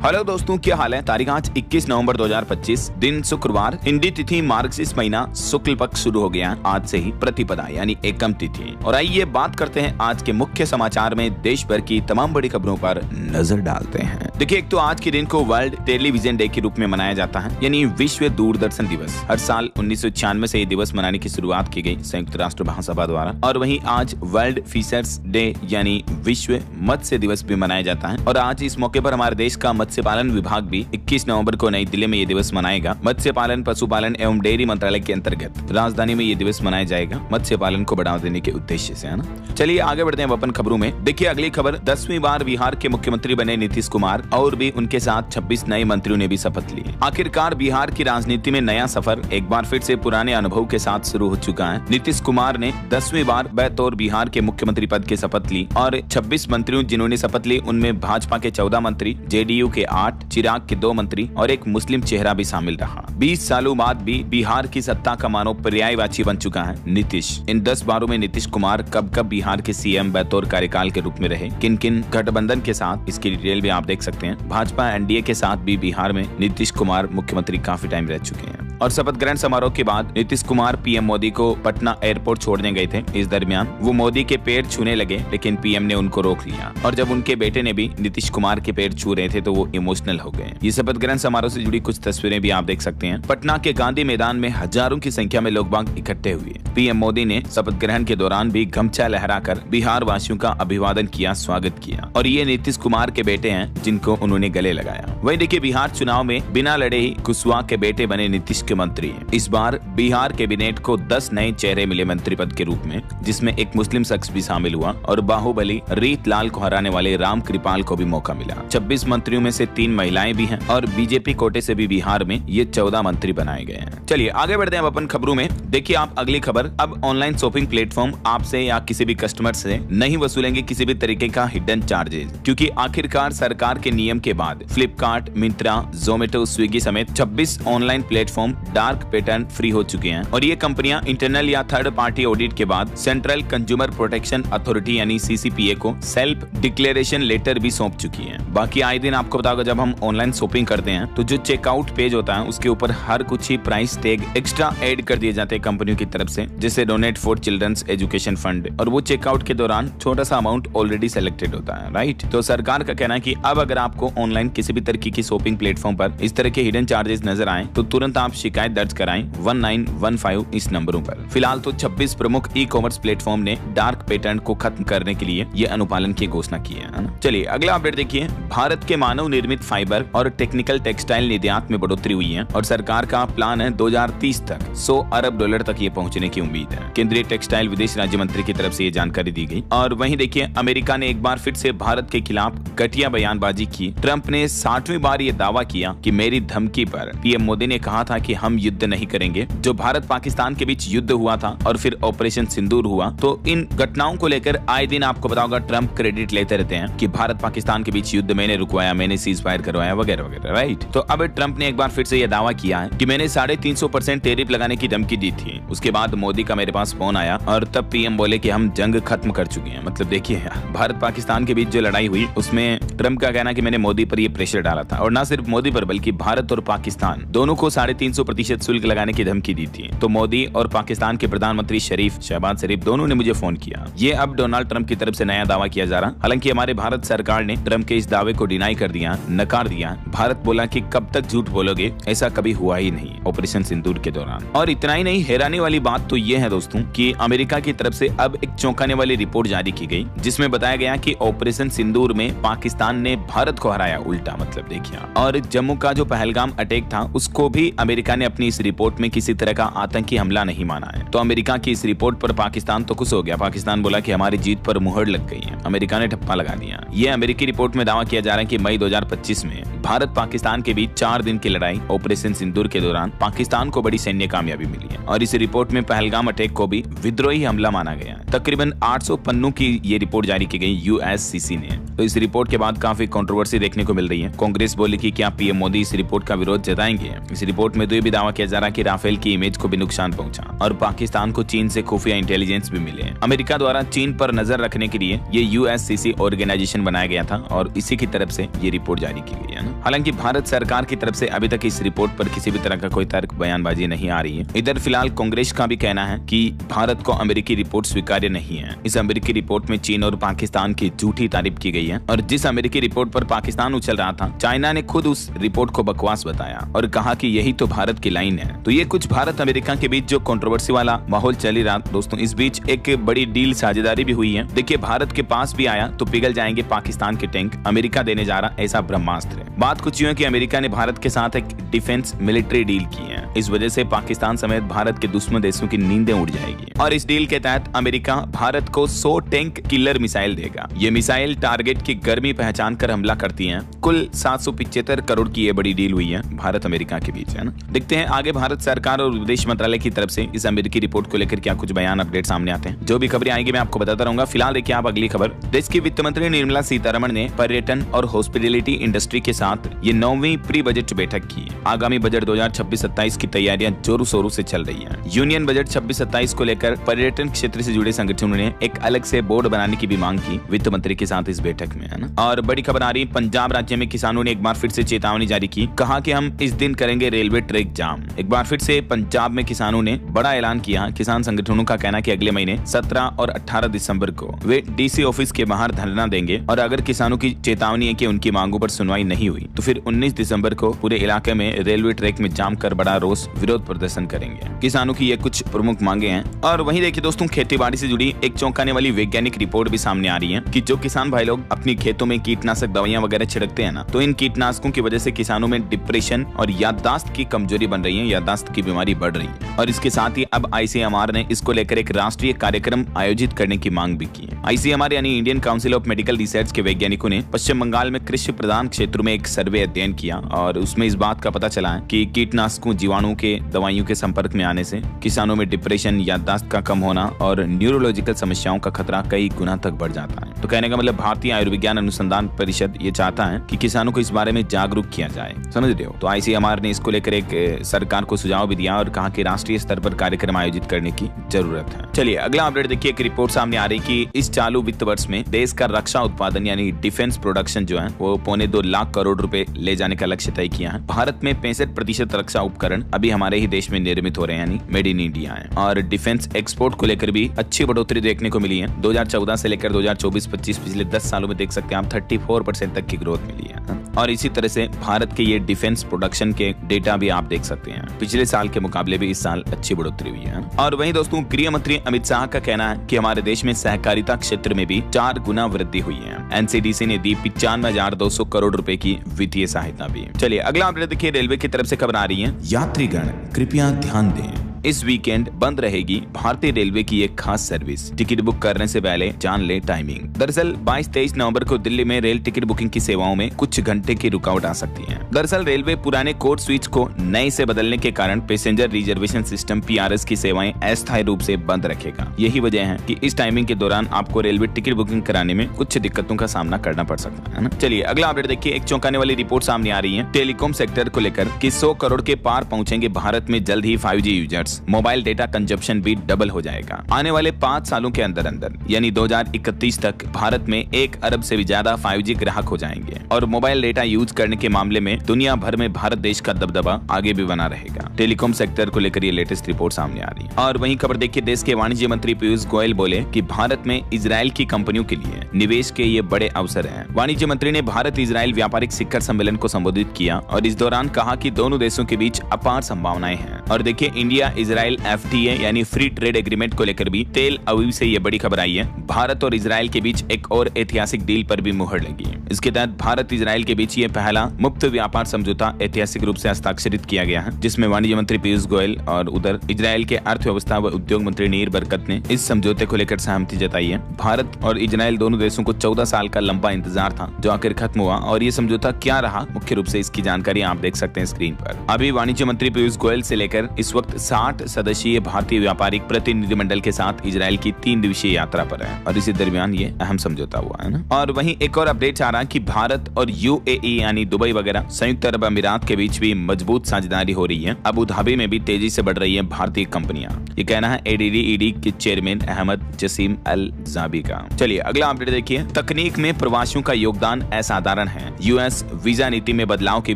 Hello दोस्तों, क्या हाल है। तारीख आज 21 नवंबर 2025, दिन शुक्रवार, हिंदी तिथि मार्गशीर्ष महीना शुक्ल पक्ष शुरू हो गया। आज से ही प्रतिपदा यानी एकम तिथि। और आइए बात करते हैं आज के मुख्य समाचार में देश भर की तमाम बड़ी खबरों पर नजर डालते हैं। देखिए, एक तो आज के दिन को वर्ल्ड टेलीविजन डे के रूप में मनाया जाता है, यानी विश्व दूरदर्शन दिवस। हर साल 1996 से ये दिवस मनाने की शुरुआत की गई संयुक्त राष्ट्र महासभा द्वारा। और वहीं आज वर्ल्ड फिशर्स डे यानी विश्व मत्स्य दिवस भी मनाया जाता है। और आज इस मौके पर हमारे देश का मत्स्य पालन विभाग भी 21 नवंबर को नई दिल्ली में ये दिवस मनाएगा। मत्स्य पालन, पशुपालन एवं डेयरी मंत्रालय के अंतर्गत राजधानी में ये दिवस मनाया जाएगा, मत्स्य पालन को बढ़ावा देने के उद्देश्य से, है ना। चलिए आगे बढ़ते हैं अपन खबरों में। देखिए, अगली खबर, 10वीं बार बिहार के मुख्यमंत्री बने नीतीश कुमार और भी उनके साथ 26 नए मंत्रियों ने भी शपथ ली। आखिरकार बिहार की राजनीति में नया सफर एक बार फिर से पुराने अनुभव के साथ शुरू हो चुका है। नीतीश कुमार ने 10वीं बार बतौर बिहार के मुख्यमंत्री पद की शपथ ली और 26 मंत्रियों जिन्होंने शपथ ली उनमें भाजपा के 14 मंत्री, जेडीयू के 8, चिराग के 2 मंत्री और एक मुस्लिम चेहरा भी शामिल रहा। 20 सालों बाद भी बिहार की सत्ता का मानो पर्यायवाची बन चुका है नीतीश। इन 10 बारों में नीतीश कुमार कब कब बिहार के सीएम बतौर कार्यकाल के रूप में रहे, किन किन गठबंधन के साथ, इसकी डिटेल भी आप देख सकते हैं। भाजपा एनडीए के साथ भी बिहार में नीतीश कुमार मुख्यमंत्री काफी टाइम रह चुके हैं। और शपथ ग्रहण समारोह के बाद नीतीश कुमार पीएम मोदी को पटना एयरपोर्ट छोड़ने गए थे। इस दरमियान वो मोदी के पैर छूने लगे, लेकिन पीएम ने उनको रोक लिया। और जब उनके बेटे ने भी नीतीश कुमार के पैर छू रहे थे तो वो इमोशनल हो गए। ये शपथ ग्रहण समारोह से जुड़ी कुछ तस्वीरें भी आप देख सकते हैं। पटना के गांधी मैदान में हजारों की संख्या में लोग बाग इकट्ठे हुए। पीएम मोदी ने शपथ ग्रहण के दौरान भी गमछा लहराकर बिहार वासियों का अभिवादन किया, स्वागत किया। और ये नीतीश कुमार के बेटे हैं जिनको उन्होंने गले लगाया। वही देखिए, बिहार चुनाव में बिना लड़े ही कुशवाहा के बेटे बने नीतीश के मंत्री। इस बार बिहार कैबिनेट को 10 नए चेहरे मिले मंत्री पद के रूप में, जिसमें एक मुस्लिम शख्स भी शामिल हुआ और बाहुबली रीत लाल को हराने वाले राम कृपाल को भी मौका मिला। 26 मंत्रियों में से 3 महिलाएं भी हैं और बीजेपी कोटे से भी बिहार में ये 14 मंत्री बनाए गए हैं। चलिए आगे बढ़ते हैं अपन खबरों में। देखिए आप अगली खबर, अब ऑनलाइन शॉपिंग प्लेटफॉर्म आपसे या किसी भी कस्टमर से नहीं वसूलेंगे किसी भी तरीके का हिडन चार्जेस, क्योंकि आखिरकार सरकार के नियम के बाद फ्लिपकार्ट, मिंत्रा, जोमेटो, स्विगी समेत 26 online platform dark pattern free हो चुके हैं। और ये कंपनियां इंटरनल या थर्ड पार्टी ऑडिट के बाद सेंट्रल कंज्यूमर प्रोटेक्शन अथॉरिटी यानी सीसीपीए को सेल्फ डिक्लेरेशन लेटर भी सौंप चुकी हैं। बाकी आए दिन आपको पता होगा, जब हम ऑनलाइन शॉपिंग करते हैं तो जो चेकआउट पेज होता है उसके ऊपर हर कुछ ही प्राइस टैग एक्स्ट्रा ऐड कर दिए जाते हैं कंपनियों की तरफ से, जैसे donate for childrens education fund. और वो चेकआउट के दौरान छोटा सा अमाउंट ऑलरेडी सेलेक्टेड होता है, राइट। तो सरकार का कहना है कि अब अगर आपको ऑनलाइन किसी भी तरीके की शॉपिंग प्लेटफॉर्म पर इस तरह के हिडन चार्जेस नजर आए तो तुरंत आप शिकायत दर्ज कराएं 1915 इस नंबरों पर। फिलहाल तो 26 प्रमुख ई कॉमर्स प्लेटफॉर्म ने डार्क पैटर्न को खत्म करने के लिए ये अनुपालन की घोषणा की है ना। चलिए अगला अपडेट देखिए, भारत के मानव निर्मित फाइबर और टेक्निकल टेक्सटाइल निर्यात में बढ़ोतरी हुई है और सरकार का प्लान है 2030 तक $100 अरब तक ये पहुंचने की उम्मीद है। केंद्रीय टेक्सटाइल विदेश राज्य मंत्री की तरफ से ये जानकारी दी गई। और वहीं देखिए, अमेरिका ने एक बार फिर से भारत के खिलाफ घटिया बयानबाजी की। ट्रंप ने 60वीं बार ये दावा किया कि मेरी धमकी पर पीएम मोदी ने कहा था कि हम युद्ध नहीं करेंगे। जो भारत पाकिस्तान के बीच युद्ध हुआ था और फिर ऑपरेशन सिंदूर हुआ, तो इन घटनाओं को लेकर आए दिन आपको पता होगा ट्रंप क्रेडिट लेते रहते हैं कि भारत पाकिस्तान के बीच युद्ध मैंने रुकवाया, मैंने सीज फायर करवाया वगैरह वगैरह, राइट। तो अब ट्रंप ने एक बार फिर से यह दावा किया है कि मैंने 350% टैरिफ लगाने की धमकी दी थी। उसके बाद मोदी का मेरे पास फोन आया और तब पीएम बोले कि हम जंग खत्म कर चुके हैं। मतलब देखिए, भारत पाकिस्तान के बीच जो लड़ाई हुई उसमें ट्रंप का कहना कि मैंने मोदी पर यह प्रेशर डाला था, और न सिर्फ मोदी पर बल्कि भारत और पाकिस्तान दोनों को 350% शुल्क लगाने की धमकी दी थी। तो मोदी और पाकिस्तान के प्रधानमंत्री शहबाज शरीफ दोनों ने मुझे फोन किया। ये अब डोनाल्ड ट्रंप की तरफ से नया दावा किया जा रहा। हालांकि हमारे भारत सरकार ने ट्रंप के इस दावे को डिनाई कर दिया, नकार दिया। भारत बोला कि कब तक झूठ बोलोगे, ऐसा कभी हुआ ही नहीं ऑपरेशन सिंदूर के दौरान। और इतना ही नहीं, हैरानी वाली बात तो ये है दोस्तों कि अमेरिका की तरफ से अब एक चौंकाने वाली रिपोर्ट जारी की गई, जिसमें बताया गया कि ऑपरेशन सिंदूर में पाकिस्तान ने भारत को हराया उल्टा। मतलब देखिए, और जम्मू का जो पहलगाम अटैक था उसको भी अमेरिका ने अपनी इस रिपोर्ट में किसी तरह का आतंकी हमला नहीं माना है। तो अमेरिका की इस रिपोर्ट पर पाकिस्तान तो खुश हो गया। पाकिस्तान बोला कि हमारी जीत पर मुहर लग गई है, अमेरिका ने ठप्पा लगा दिया। ये अमेरिकी रिपोर्ट में दावा किया जा रहा है कि मई 2025 में भारत पाकिस्तान के बीच 4 दिन की लड़ाई ऑपरेशन सिंदूर के दौरान पाकिस्तान को बड़ी सैन्य कामयाबी मिली है। और इस रिपोर्ट में पहलगाम अटैक को भी विद्रोही हमला माना गया। तकरीबन 800 पन्नों की ये रिपोर्ट जारी की गई यूएससीसी ने। तो इस रिपोर्ट के बाद काफी कंट्रोवर्सी देखने को मिल रही है। कांग्रेस बोली कि क्या पीएम मोदी इस रिपोर्ट का विरोध जताएंगे। इस रिपोर्ट में तो ये भी दावा किया जा रहा है कि राफेल की इमेज को भी नुकसान पहुंचा और पाकिस्तान को चीन से खुफिया इंटेलिजेंस भी मिले। अमेरिका द्वारा चीन पर नजर रखने के लिए ये यूएससीसी ऑर्गेनाइजेशन बनाया गया था और इसी की तरफ से ये रिपोर्ट जारी की गई है ना। हालांकि भारत सरकार की तरफ से अभी तक इस रिपोर्ट पर किसी भी तरह का कोई तर्क बयानबाजी नहीं आ रही है। इधर फिलहाल कांग्रेस का भी कहना है कि भारत को अमेरिकी रिपोर्ट स्वीकार्य नहीं है। इस अमेरिकी रिपोर्ट में चीन और पाकिस्तान की झूठी तारीफ की गई है और जिस अमेरिकी रिपोर्ट पर पाकिस्तान उछल रहा था, चाइना ने खुद उस रिपोर्ट को बकवास बताया और कहा कि यही तो भारत की लाइन है। तो ये कुछ भारत अमेरिका के बीच जो कंट्रोवर्सी वाला माहौल चल ही रहा दोस्तों, इस बीच एक बड़ी डील साझेदारी भी हुई है। देखिए, भारत के पास भी आया तो पिघल जाएंगे पाकिस्तान के टैंक, अमेरिका देने जा रहा ऐसा ब्रह्मास्त्र है। बात कुछ यूं है कि अमेरिका ने भारत के साथ एक डिफेंस मिलिट्री डील की है। इस वजह से पाकिस्तान समेत भारत के दुश्मन देशों की नींदें उड़ जाएगी और इस डील के तहत अमेरिका भारत को 100 टैंक किलर मिसाइल देगा। ये मिसाइल टारगेट की गर्मी पहचान कर हमला करती हैं। कुल 775 करोड़ की ये बड़ी डील हुई है भारत अमेरिका के बीच, है ना। देखते हैं आगे भारत सरकार और विदेश मंत्रालय की तरफ से इस अमेरिकी रिपोर्ट को लेकर क्या कुछ बयान अपडेट सामने आते हैं। जो भी खबरें आएंगी मैं आपको बताता रहूंगा। फिलहाल देखिए आप अगली खबर। देश की वित्त मंत्री निर्मला सीतारमण ने पर्यटन और हॉस्पिटैलिटी इंडस्ट्री के साथ ये 9वीं प्री बजट बैठक की। आगामी बजट 2026-27 की तैयारियां जोरों शोरों से चल रही हैं। यूनियन बजट 26-27 को लेकर पर्यटन क्षेत्र से जुड़े संगठनों ने एक अलग से बोर्ड बनाने की भी मांग की वित्त मंत्री के साथ इस बैठक में, है ना। और बड़ी खबर आ रही, पंजाब राज्य में किसानों ने एक बार फिर से चेतावनी जारी की। कहा कि हम इस दिन करेंगे रेलवे ट्रैक जाम। एक बार फिर से पंजाब में किसानों ने बड़ा ऐलान किया। किसान संगठनों का कहना है कि अगले महीने 17 और 18 दिसंबर को वे डीसी ऑफिस के बाहर धरना देंगे और अगर किसानों की चेतावनी है कि उनकी मांगों पर सुनवाई नहीं हुई तो फिर 19 दिसंबर को पूरे इलाके में रेलवे ट्रैक में जाम कर बड़ा रोष विरोध प्रदर्शन करेंगे। किसानों की ये कुछ प्रमुख मांगे हैं। और वहीं देखिए दोस्तों, खेतीबाड़ी से जुड़ी एक चौंकाने वाली वैज्ञानिक रिपोर्ट भी सामने आ रही है कि जो किसान भाई लोग अपनी खेतों में कीटनाशक दवाइयां वगैरह छिड़कते हैं ना, तो इन कीटनाशकों की वजह से किसानों में डिप्रेशन और याददाश्त की कमजोरी बन रही है, याददाश्त की बीमारी बढ़ रही है। और इसके साथ ही अब ICMR ने इसको लेकर एक राष्ट्रीय कार्यक्रम आयोजित करने की मांग भी की है। ICMR यानी Indian council of medical research के वैज्ञानिकों ने पश्चिम बंगाल में कृषि प्रधान क्षेत्रों में एक सर्वे अध्ययन किया और उसमें इस बात का पता चला है कि कीटनाशकों, जीवाणुओं के दवाइयों के संपर्क में आने से किसानों में डिप्रेशन, याददाश्त का कम होना और न्यूरोलॉजिकल समस्याओं का खतरा कई गुना तक बढ़ जाता है। तो कहने का मतलब भारतीय आयुर्विज्ञान अनुसंधान परिषद ये चाहता है कि किसानों को इस बारे में जागरूक किया जाए, समझ रहे हो। तो ICMR ने इसको लेकर एक सरकार को सुझाव भी दिया और कहा कि राष्ट्रीय स्तर पर कार्यक्रम आयोजित करने की जरूरत है। चलिए अगला अपडेट देखिए। एक रिपोर्ट सामने आ रही कि इस चालू वित्त वर्ष में देश का रक्षा उत्पादन यानी डिफेंस प्रोडक्शन जो है वो 2.25 लाख करोड़ रुपए ले जाने का लक्ष्य तय किया है। भारत में 65% रक्षा उपकरण अभी हमारे ही देश में निर्मित हो रहे हैं, यानी मेड इन इंडिया है। और डिफेंस एक्सपोर्ट को लेकर भी अच्छी बढ़ोतरी देखने को मिली है। 2014 से लेकर 2024-25 पिछले 10 सालों में देख सकते हैं आप 34% तक की ग्रोथ मिली है। और इसी तरह से भारत के ये डिफेंस प्रोडक्शन के डेटा भी आप देख सकते हैं, पिछले साल के मुकाबले भी इस साल अच्छी बढ़ोतरी हुई है। और वहीं दोस्तों, गृह मंत्री अमित शाह का कहना है कि हमारे देश में सहकारिता क्षेत्र में भी 4 गुना वृद्धि हुई है। NCDC ने दी 95,200 करोड़ रुपए की वित्तीय सहायता भी। चलिए अगला अपडेट देखिए। रेलवे की तरफ से खबर आ रही है, यात्रीगण कृपया ध्यान दें, इस वीकेंड बंद रहेगी भारतीय रेलवे की एक खास सर्विस। टिकट बुक करने से पहले जान ले टाइमिंग। दरअसल 22-23 नवंबर को दिल्ली में रेल टिकट बुकिंग की सेवाओं में कुछ घंटे की रुकावट आ सकती है। दरअसल रेलवे पुराने कोड स्विच को नए से बदलने के कारण पैसेंजर रिजर्वेशन सिस्टम PRS की सेवाएं अस्थायी रूप से बंद रखेगा। यही वजह है कि इस टाइमिंग के दौरान आपको रेलवे टिकट बुकिंग कराने में कुछ दिक्कतों का सामना करना पड़ सकता है ना। चलिए अगला अपडेट देखिए। एक चौंकाने वाली रिपोर्ट सामने आ रही है टेलीकॉम सेक्टर को लेकर कि 100 करोड़ के पार पहुंचेंगे भारत में जल्द ही 5G users. Mobile data consumption भी डबल हो जाएगा। आने वाले 5 सालों के अंदर अंदर यानी 2031 तक भारत में 1 अरब से भी ज्यादा 5G ग्राहक हो जाएंगे और मोबाइल डेटा यूज करने के मामले में दुनिया भर में भारत देश का दबदबा आगे भी बना रहेगा। टेलीकॉम सेक्टर को लेकर ये लेटेस्ट रिपोर्ट सामने आ रही है। और वहीं खबर देखिए, देश के वाणिज्य मंत्री पीयूष गोयल बोले कि भारत में इजराइल की कंपनियों के लिए निवेश के ये बड़े अवसर हैं। वाणिज्य मंत्री ने भारत इजराइल व्यापारिक शिखर सम्मेलन को संबोधित किया और इस दौरान कहा कि दोनों देशों के बीच अपार संभावनाएं हैं। और देखिए, इंडिया इजराइल FTA यानी फ्री ट्रेड एग्रीमेंट को लेकर भी तेल अवीव से ये बड़ी खबर आई है। भारत और इजराइल के बीच एक और ऐतिहासिक डील पर भी मुहर लगी। इसके तहत भारत इजराइल के बीच ये पहला मुक्त व्यापार समझौता ऐतिहासिक रूप से हस्ताक्षरित किया गया है, जिसमें वाणिज्य मंत्री पीयूष गोयल और उधर इजराइल के अर्थव्यवस्था व उद्योग मंत्री नीर बरकत ने इस समझौते को लेकर सहमति जताई है। भारत और इजराइल दोनों देशों को 14 साल का लंबा इंतजार था जो आखिर खत्म हुआ। और ये समझौता क्या रहा, मुख्य रूप से इसकी जानकारी आप देख सकते हैं स्क्रीन पर। अभी वाणिज्य मंत्री पीयूष गोयल से लेकर लेकर इस वक्त 60 सदस्यीय भारतीय व्यापारिक प्रतिनिधिमंडल के साथ इजराइल की 3 दिवसीय यात्रा पर है और इसी दरमियान ये अहम समझौता हुआ है ना। और वहीं एक और अपडेट आ रहा है कि भारत और यूएई यानी दुबई वगैरह संयुक्त अरब अमीरात के बीच भी मजबूत साझेदारी हो रही है। अबू धाबी में भी तेजी से बढ़ रही है भारतीय कंपनियां, ये कहना है एडीडी के चेयरमैन अहमद जसीम अल जाबी का। चलिए अगला अपडेट देखिए। तकनीक में प्रवासियों का योगदान असाधारण है। यूएस वीजा नीति में बदलाव के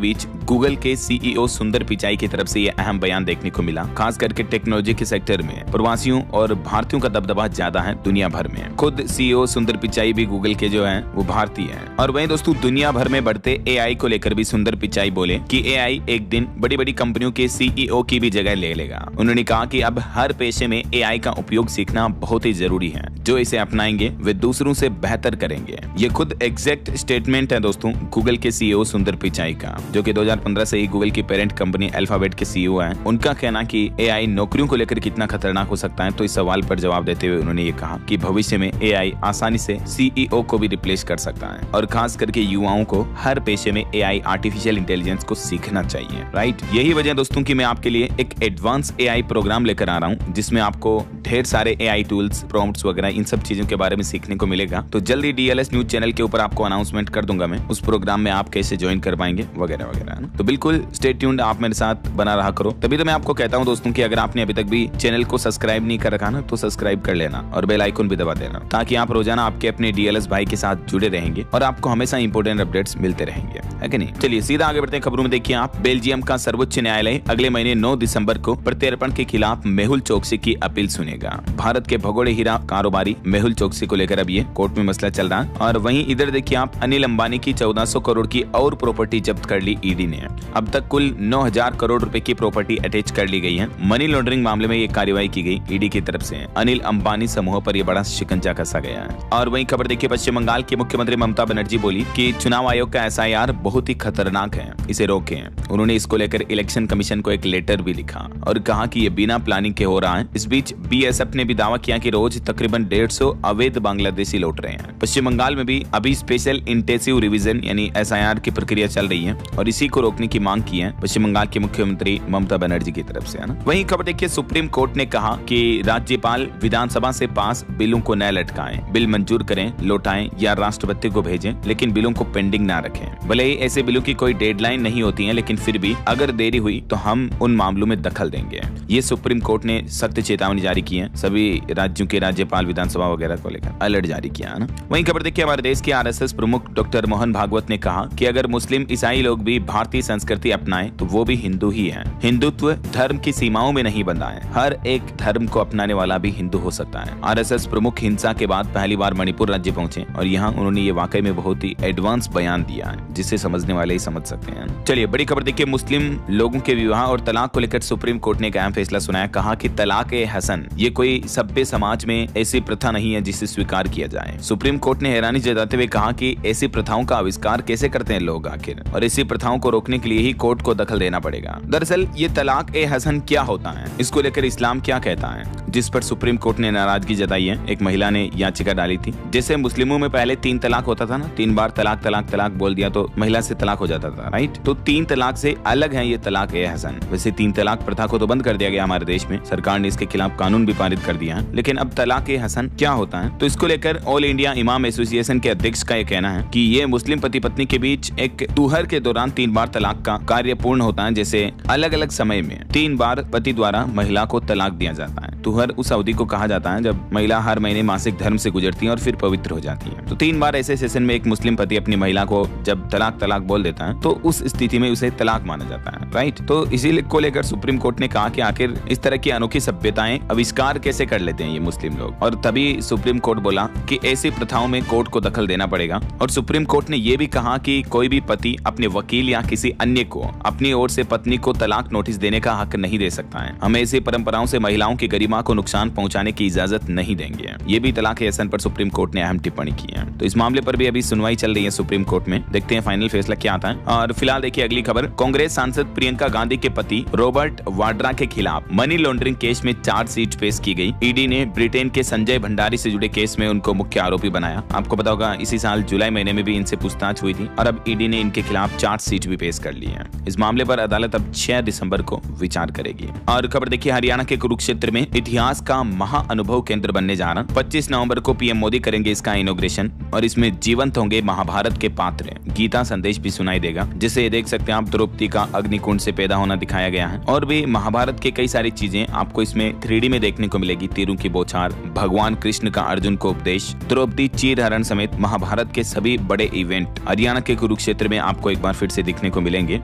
बीच गूगल के सीईओ सुंदर पिचाई की तरफ से यह अहम बयान देखने को मिला। खास करके टेक्नोलॉजी के सेक्टर में प्रवासियों और भारतीयों का दबदबा ज्यादा है दुनिया भर में। खुद सीईओ सुंदर पिचाई भी गूगल के जो है वो भारतीय हैं। और वहीं दोस्तों दुनिया भर में बढ़ते एआई को लेकर भी सुंदर पिचाई बोले कि एआई एक दिन बड़ी बड़ी कंपनियों के सीईओ की भी जगह ले लेगा। उन्होंने कहा कि अब हर पेशे में एआई का उपयोग सीखना बहुत ही जरूरी है। जो इसे अपनाएंगे वे दूसरों से बेहतर करेंगे। ये खुद एग्जैक्ट स्टेटमेंट है दोस्तों गूगल के सीईओ सुंदर पिचाई का, जो कि 2015 से ही गूगल की पेरेंट कंपनी अल्फाबेट के सीईओ हैं। उनका कहना कि एआई नौकरियों को लेकर कितना खतरनाक हो सकता है, तो इस सवाल पर जवाब देते हुए उन्होंने ये कहा कि भविष्य में एआई आसानी से सीईओ को भी रिप्लेस कर सकता है और खास करके युवाओं को हर पेशे में एआई आर्टिफिशियल इंटेलिजेंस को सीखना चाहिए। राइट, यही वजह दोस्तों की मैं आपके लिए एक एडवांस एआई प्रोग्राम लेकर आ रहा हूँ जिसमें आपको ढेर सारे एआई टूल्स, प्रॉम्प्ट्स वगैरह इन सब चीजों के बारे में सीखने को मिलेगा। तो जल्दी डीएलएस न्यूज चैनल के ऊपर आपको अनाउंसमेंट कर दूंगा मैं, उस प्रोग्राम में आप कैसे ज्वाइन कर पाएंगे वगैरह वगैरह। तो बिल्कुल स्टे ट्यून्ड, आप मेरे साथ बना रहा करो। तभी तो मैं आपको कहता हूँ दोस्तों कि अगर आपने अभी तक भी चैनल को सब्सक्राइब नहीं कर रखा ना तो सब्सक्राइब कर लेना और बेल आइकन भी दबा देना, ताकि आप रोजाना आपके अपने डीएलएस भाई के साथ जुड़े रहेंगे और आपको हमेशा इंपोर्टेंट अपडेट्स मिलते रहेंगे, है कि नहीं। चलिए सीधा आगे बढ़ते हैं खबरों में। देखिए आप, बेल्जियम का सर्वोच्च न्यायालय अगले महीने 9 दिसंबर को प्रत्यर्पण के खिलाफ मेहुल चोकसी की अपील सुनेगा। भारत के भगोड़े हीरा कारोबारी मेहुल चोकसी को लेकर अब ये कोर्ट में मसला चल रहा है। और वहीं इधर देखिए आप, अनिल अंबानी की 1400 करोड़ की और प्रॉपर्टी जब्त कर ली ईडी ने। अब तक कुल 9000 करोड़ रुपए की प्रॉपर्टी अटैच कर ली गई है। मनी लॉन्ड्रिंग मामले में ये कार्रवाई की गई ईडी की तरफ से। अनिल अंबानी समूह पर यह बड़ा शिकंजा कसा गया है। और वहीं खबर देखिए, पश्चिम बंगाल की मुख्यमंत्री ममता बनर्जी बोली कि चुनाव आयोग का एसआईआर बहुत ही खतरनाक है, इसे रोकें। उन्होंने इसको लेकर इलेक्शन कमीशन को एक लेटर भी लिखा और कहा कि ये बिना प्लानिंग के हो रहा है। इस बीच बीएसएफ ने भी दावा किया कि रोज तकरीबन 150 अवैध बांग्लादेशी लौट रहे हैं। पश्चिम बंगाल में भी अभी स्पेशल इंटेंसिव रिवीजन यानी एसआईआर की प्रक्रिया चल रही है और इसी को रोकने की मांग की है पश्चिम बंगाल की मुख्यमंत्री ममता बनर्जी की तरफ से, है ना। वहीं खबर देखिए, सुप्रीम कोर्ट ने कहा कि राज्यपाल विधानसभा से पास बिलों को न लटकाएं, बिल मंजूर करें, लौटाएं या राष्ट्रपति को भेजें, लेकिन बिलों को पेंडिंग ना रखें। भले ही ऐसे बिलों की कोई डेडलाइन नहीं होती है, लेकिन फिर भी अगर देरी हुई तो हम उन मामलों में दखल देंगे। ये सुप्रीम कोर्ट ने सख्त चेतावनी जारी की है सभी राज्यों के राज्यपाल विधानसभा वगैरह को लेकर, अलर्ट जारी किया है ना। वहीं खबर देखिए, हमारे देश के आरएसएस प्रमुख डॉक्टर मोहन भागवत ने कहा कि अगर मुस्लिम ईसाई लोग भी भारतीय संस्कृति अपनाएं तो वो भी हिंदू ही है। हिंदुत्व धर्म की सीमाओं में नहीं बंधा है, हर एक धर्म को अपनाने वाला भी हिंदू हो सकता है। आरएसएस प्रमुख हिंसा के बाद पहली बार मणिपुर राज्य पहुंचे और यहाँ उन्होंने ये वाकई में बहुत ही एडवांस बयान दिया है, जिसे समझने वाले ही समझ सकते हैं। चलिए बड़ी खबर देखिए, मुस्लिम लोगों के विवाह और तलाक को लेकर सुप्रीम कोर्ट ने एक अहम फैसला सुनाया। कहा कि तलाक ए हसन ये कोई सभ्य समाज में ऐसी प्रथा नहीं है जिसे स्वीकार किया जाए। सुप्रीम कोर्ट ने हैरानी जताते हुए कहा कि ऐसी प्रथाओं का आविष्कार कैसे करते हैं लोग आखिर, और ऐसी प्रथाओं को रोकने के लिए ही कोर्ट को दखल देना पड़ेगा। दरअसल ये तलाक ए हसन क्या होता है, इसको लेकर इस्लाम क्या कहता है, जिस पर सुप्रीम कोर्ट ने नाराजगी जताई है। एक महिला ने याचिका डाली थी। जैसे मुस्लिमों में पहले 3 तलाक होता था ना, 3 बार तलाक तलाक तलाक बोल दिया तो महिला से तलाक हो जाता था, राइट। तो 3 तलाक से अलग है ये तलाक ए हसन। वैसे 3 तलाक प्रथा को तो बंद कर दिया गया हमारे देश में, सरकार ने इसके खिलाफ कानून भी पारित कर दिया है, लेकिन अब तलाक ए हसन क्या होता है, तो इसको लेकर ऑल इंडिया इमाम एसोसिएशन के अध्यक्ष का ये कहना है कि ये मुस्लिम पति पत्नी के बीच एक तुहर के दौरान 3 बार तलाक का कार्य पूर्ण होता है। जैसे अलग अलग समय में 3 बार पति द्वारा महिला को तलाक दिया जाता है। तुहर उस अवधि को कहा जाता है जब महिला हर महीने मासिक धर्म से गुजरती है और फिर पवित्र हो जाती है। तो 3 बार ऐसे सेशन में एक मुस्लिम पति अपनी महिला को जब तलाक तलाक बोल देता है तो उस स्थिति में उसे तलाक माना जाता है, राइट। तो इसी को लेकर सुप्रीम कोर्ट ने कहा कि आखिर इस तरह की अनोखी सभ्यताएं आविष्कार कैसे कर लेते हैं ये मुस्लिम लोग, और तभी सुप्रीम कोर्ट बोला कि ऐसी प्रथाओं में कोर्ट को दखल देना पड़ेगा। और सुप्रीम कोर्ट ने यह भी कहा कि कोई भी पति अपने वकील या किसी अन्य को अपनी ओर से पत्नी को तलाक नोटिस देने का हक नहीं दे सकता है। हमें ऐसी परंपराओं से महिलाओं की गरिमा मां को नुकसान पहुंचाने की इजाजत नहीं देंगे। ये भी तलाक हसन पर सुप्रीम कोर्ट ने अहम टिप्पणी की है। तो इस मामले पर भी अभी सुनवाई चल रही है सुप्रीम कोर्ट में, देखते हैं फाइनल फैसला क्या आता है। और फिलहाल देखिए अगली खबर, कांग्रेस सांसद प्रियंका गांधी के पति रॉबर्ट वाड्रा के खिलाफ मनी लॉन्ड्रिंग केस में चार्जशीट पेश की गई। ईडी ने ब्रिटेन के संजय भंडारी से जुड़े केस में उनको मुख्य आरोपी बनाया। आपको पता होगा इसी साल जुलाई महीने में भी इनसे पूछताछ हुई थी और अब ईडी ने इनके खिलाफ चार्जशीट भी पेश कर ली है। इस मामले पर अदालत अब 6 दिसंबर को विचार करेगी। और खबर देखिए, हरियाणा के कुरुक्षेत्र में इतिहास का महा अनुभव केंद्र बनने जा रहा। 25 नवंबर को पीएम मोदी करेंगे इसका इनॉग्रेशन और इसमें जीवंत होंगे महाभारत के पात्र। गीता संदेश भी सुनाई देगा, जिसे देख सकते हैं आप, द्रौपदी का अग्निकुंड से पैदा होना दिखाया गया है। और भी महाभारत के कई सारी चीजें आपको इसमें 3D में देखने को मिलेगी। तीरों की बौछार, भगवान कृष्ण का अर्जुन को उपदेश, द्रौपदी चीर हरण समेत महाभारत के सभी बड़े इवेंट हरियाणा के कुरुक्षेत्र में आपको एक बार फिर से दिखने को मिलेंगे।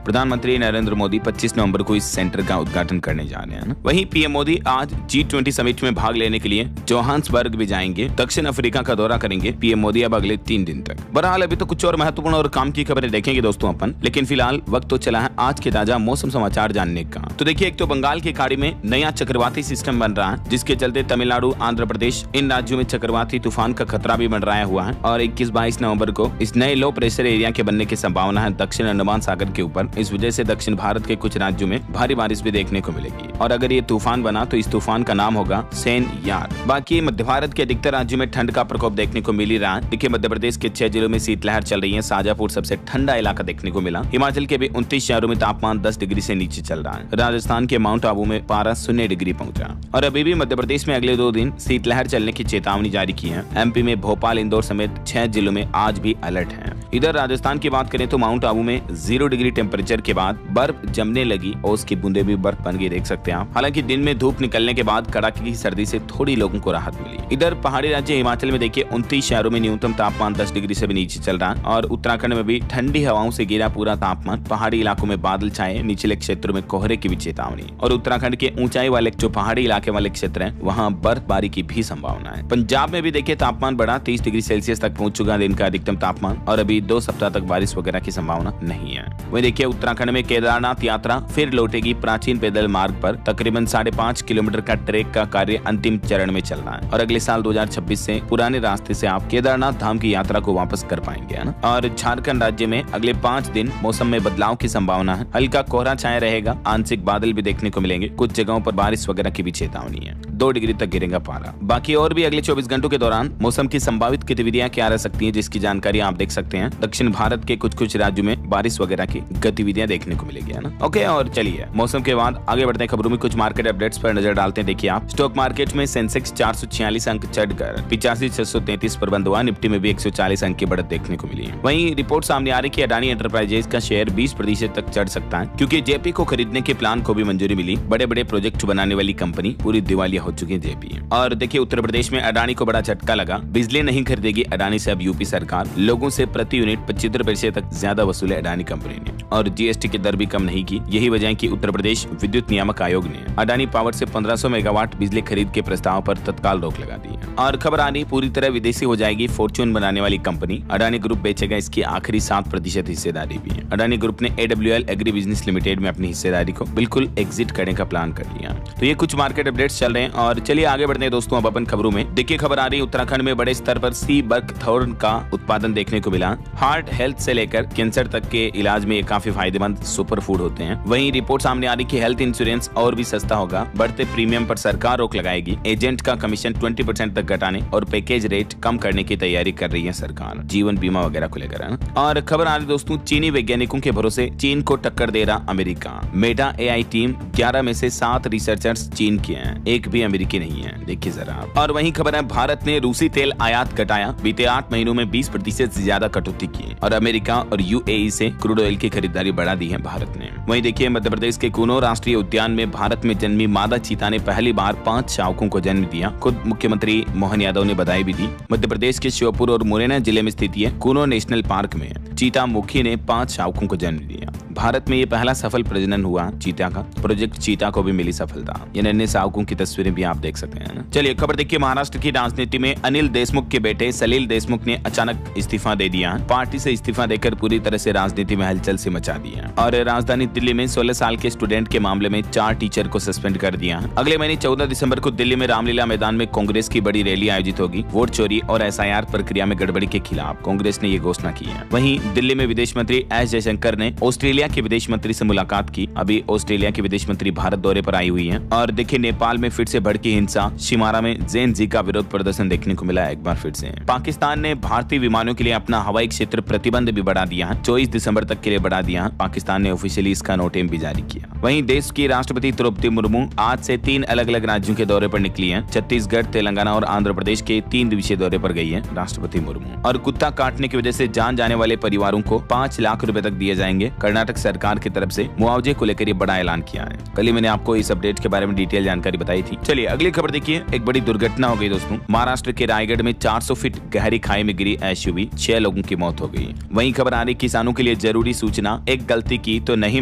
प्रधानमंत्री नरेंद्र मोदी 25 नवंबर को इस सेंटर का उद्घाटन करने जा रहे हैं। वहीं पीएम मोदी आज G20 समिट में भाग लेने के लिए जोहान्सबर्ग भी जाएंगे। दक्षिण अफ्रीका का दौरा करेंगे पीएम मोदी अब अगले 3 दिन तक। बहरहाल अभी तो कुछ और महत्वपूर्ण और काम की खबरें देखेंगे दोस्तों अपन, लेकिन फिलहाल वक्त तो चला है आज के ताजा मौसम समाचार जानने का। तो देखिए, एक तो बंगाल की खाड़ी में नया चक्रवाती सिस्टम बन रहा है, जिसके चलते तमिलनाडु, आंध्र प्रदेश, इन राज्यों में चक्रवाती तूफान का खतरा भी मंडराया हुआ है। और 21-22 नवंबर को इस नए लो प्रेशर एरिया के बनने की संभावना है दक्षिण अंडमान सागर के ऊपर। इस वजह से दक्षिण भारत के कुछ राज्यों में भारी बारिश भी देखने को मिलेगी। और अगर ये तूफान बना तो इस तूफान का नाम होगा सेन यार। बाकी मध्य भारत के अधिकतर राज्यों में ठंड का प्रकोप देखने को मिल ही रहा है। देखिए, मध्य प्रदेश के 6 जिलों में शीतलहर चल रही है। शाजापुर सबसे ठंडा इलाका देखने को मिला। हिमाचल के भी 29 शहरों में तापमान 10 डिग्री से नीचे चल रहा है। राजस्थान के माउंट आबू में पारा 0 डिग्री पहुंचा। और अभी भी मध्य प्रदेश में अगले 2 दिन शीतलहर चलने की चेतावनी जारी की है। एमपी में भोपाल, इंदौर समेत 6 जिलों में आज भी अलर्ट है। इधर राजस्थान की बात करें तो माउंट आबू में 0 डिग्री टेम्परेचर के बाद बर्फ जमने लगी और उसकी बूंदे भी बर्फ बन गई, देख सकते हैं आप। हालांकि दिन में धूप निकलने के बाद कड़ाके की सर्दी से थोड़ी लोगों को राहत मिली। इधर पहाड़ी राज्य हिमाचल में देखिए 29 शहरों में न्यूनतम तापमान 10 डिग्री से भी नीचे चल रहा है। और उत्तराखंड में भी ठंडी हवाओं से गिरा पूरा तापमान। पहाड़ी इलाकों में बादल छाए, निचले क्षेत्रों में कोहरे की भी चेतावनी। और उत्तराखंड के ऊंचाई वाले जो पहाड़ी इलाके वाले क्षेत्र हैं, वहाँ बर्फबारी की भी संभावना है। पंजाब में भी देखिए तापमान बढ़ा, 30 डिग्री सेल्सियस तक पहुंच चुका दिन का अधिकतम तापमान। और अभी 2 सप्ताह तक बारिश वगैरह की संभावना नहीं है। वही देखिए, उत्तराखंड में केदारनाथ यात्रा फिर लौटेगी प्राचीन पैदल मार्ग पर। तकरीबन 5.5 किलोमीटर का ट्रैक का कार्य अंतिम चरण में चल रहा है। और अगले साल 2026 से पुराने रास्ते से आप केदारनाथ धाम की यात्रा को वापस कर पाएंगे, है ना। और झारखंड राज्य में अगले 5 दिन मौसम में बदलाव की संभावना है। हल्का कोहरा छाया रहेगा, आंशिक बादल भी देखने को मिलेंगे। कुछ जगहों पर बारिश वगैरह की भी चेतावनी है। 2 डिग्री तक गिरेगा पारा। बाकी और भी अगले 24 घंटों के दौरान मौसम की संभावित गतिविधियां क्या रह सकती हैं, जिसकी जानकारी आप देख सकते हैं। दक्षिण भारत के कुछ राज्यों में बारिश वगैरह की गतिविधियां देखने को मिलेगी, है ना। ओके, और चलिए मौसम के बाद आगे बढ़ते हैं खबरों में। कुछ मार्केट अपडेट्स पर नजर डालते हैं। देखिए आप, स्टॉक मार्केट में सेंसेक्स 446 अंक चढ़कर 85,633 पर बंद हुआ। निफ्टी में भी 140 अंक की बढ़त देखने को मिली है। वहीं रिपोर्ट सामने आ रही कि अडानी एंटरप्राइजेज का शेयर 20% तक चढ़ सकता है, क्योंकि जेपी को खरीदने के प्लान को भी मंजूरी मिली। बड़े बड़े प्रोजेक्ट बनाने वाली कंपनी पूरी दिवालिया हो चुकी है जेपी। और देखिए, उत्तर प्रदेश में अडानी को बड़ा झटका लगा। बिजली नहीं खरीदेगी अडानी से अब यूपी सरकार। लोगों से प्रति यूनिट 75 पैसे तक ज्यादा वसूले अडानी कंपनी ने। और जीएसटी की दर भी कम नहीं की। यही वजह है कि उत्तर प्रदेश विद्युत नियामक आयोग ने अडानी पावर से 1500 मेगावाट बिजली खरीद के प्रस्ताव पर तत्काल रोक लगा दी है। और खबर आ रही, पूरी तरह विदेशी हो जाएगी फॉर्च्यून बनाने वाली कंपनी। अडानी ग्रुप बेचेगा इसकी आखिरी 7% हिस्सेदारी भी है। अडानी ग्रुप ने AWL एग्री बिजनेस लिमिटेड में अपनी हिस्सेदारी को बिल्कुल एग्जिट करने का प्लान कर लिया। तो ये कुछ मार्केट अपडेट्स चल रहे हैं। और चलिए आगे बढ़ते हैं दोस्तों अब अपन खबरों में। देखिए, खबर आ रही, उत्तराखंड में बड़े स्तर पर सी बकथॉर्न का उत्पादन देखने को मिला। हार्ट हेल्थ से लेकर कैंसर तक के इलाज में ये काफी फायदेमंद सुपर फूड होते हैं। वहीं रिपोर्ट सामने आ रही कि हेल्थ इंश्योरेंस और भी सस्ता होगा। बढ़ते प्रीमियम पर सरकार रोक लगाएगी। एजेंट का कमीशन 20% तक घटाने और पैकेज रेट कम करने की तैयारी कर रही है सरकार, जीवन बीमा वगैरह को लेकर, है। और खबर आ रही दोस्तों, चीनी वैज्ञानिकों के भरोसे चीन को टक्कर दे रहा अमेरिका। मेटा AI टीम 11 में से 7 रिसर्चर्स चीन के हैं, एक भी अमेरिकी नहीं है। देखिए जरा। और वहीं खबर है, भारत ने रूसी तेल आयात घटाया। बीते 8 महीनों में 20% से ज्यादा कटौती की। और अमेरिका और UAE से क्रूड ऑयल की खरीदारी बढ़ा दी है भारत ने। वहीं देखिए, मध्य प्रदेश के कूनो राष्ट्रीय उद्यान में भारत में जन्मी मादा चीता ने पहली बार 5 शावकों को जन्म दिया। खुद मुख्यमंत्री मोहन यादव ने बधाई भी दी। मध्य प्रदेश के श्योपुर और मुरैना जिले में स्थित है कूनो नेशनल पार्क में चीता मुखी ने 5 शावकों को जन्म दिया। भारत में ये पहला सफल प्रजनन हुआ चीता का। प्रोजेक्ट चीता को भी मिली सफलता। ये नन्हे शावकों की तस्वीरें भी आप देख सकते हैं। चलिए खबर देखिए, महाराष्ट्र की राजनीति में अनिल देशमुख के बेटे सलील देशमुख ने अचानक इस्तीफा दे दिया। पार्टी से इस्तीफा देकर पूरी तरह से राजनीति में हलचल से मचा दिया। और राजधानी दिल्ली में 16 साल के स्टूडेंट के मामले में 4 टीचर को सस्पेंड कर दिया। अगले महीने 14 दिसंबर को दिल्ली में रामलीला मैदान में कांग्रेस की बड़ी रैली आयोजित होगी। वोट चोरी और SIR प्रक्रिया में गड़बड़ी के खिलाफ कांग्रेस ने ये घोषणा की है। वहीं दिल्ली में विदेश मंत्री एस जयशंकर ने ऑस्ट्रेलिया के विदेश मंत्री से मुलाकात की। अभी ऑस्ट्रेलिया की विदेश मंत्री भारत दौरे पर आई हुई हैं। और देखिए, नेपाल में फिर से भड़की हिंसा। शिमारा में जेन जी का विरोध प्रदर्शन देखने को मिला एक बार फिर से। पाकिस्तान ने भारतीय विमानों के लिए अपना हवाई क्षेत्र प्रतिबंध भी बढ़ा दिया है। 24 दिसंबर तक के लिए बढ़ा दिया। पाकिस्तान ने ऑफिशियली इसका नोटिस भी जारी किया। वहीं देश की राष्ट्रपति द्रौपदी मुर्मू आज से 3 अलग अलग राज्यों के दौरे पर निकली हैं। छत्तीसगढ़, तेलंगाना और आंध्र प्रदेश के 3 दिवसीय दौरे पर गई है राष्ट्रपति मुर्मू। और कुत्ता काटने की वजह से जान जाने वाले परिवारों को 5 लाख रुपए तक दिए जाएंगे। कर्नाटक सरकार की तरफ से मुआवजे को लेकर ये बड़ा ऐलान किया है। कल ही मैंने आपको इस अपडेट के बारे में डिटेल जानकारी बताई थी। चलिए अगली खबर देखिए, एक बड़ी दुर्घटना हो गई दोस्तों। महाराष्ट्र के रायगढ़ में 400 फीट गहरी खाई में गिरी SUV, 6 लोगों की मौत हो गई। वहीं खबर आ रही, किसानों के लिए जरूरी सूचना, एक गलती की तो नहीं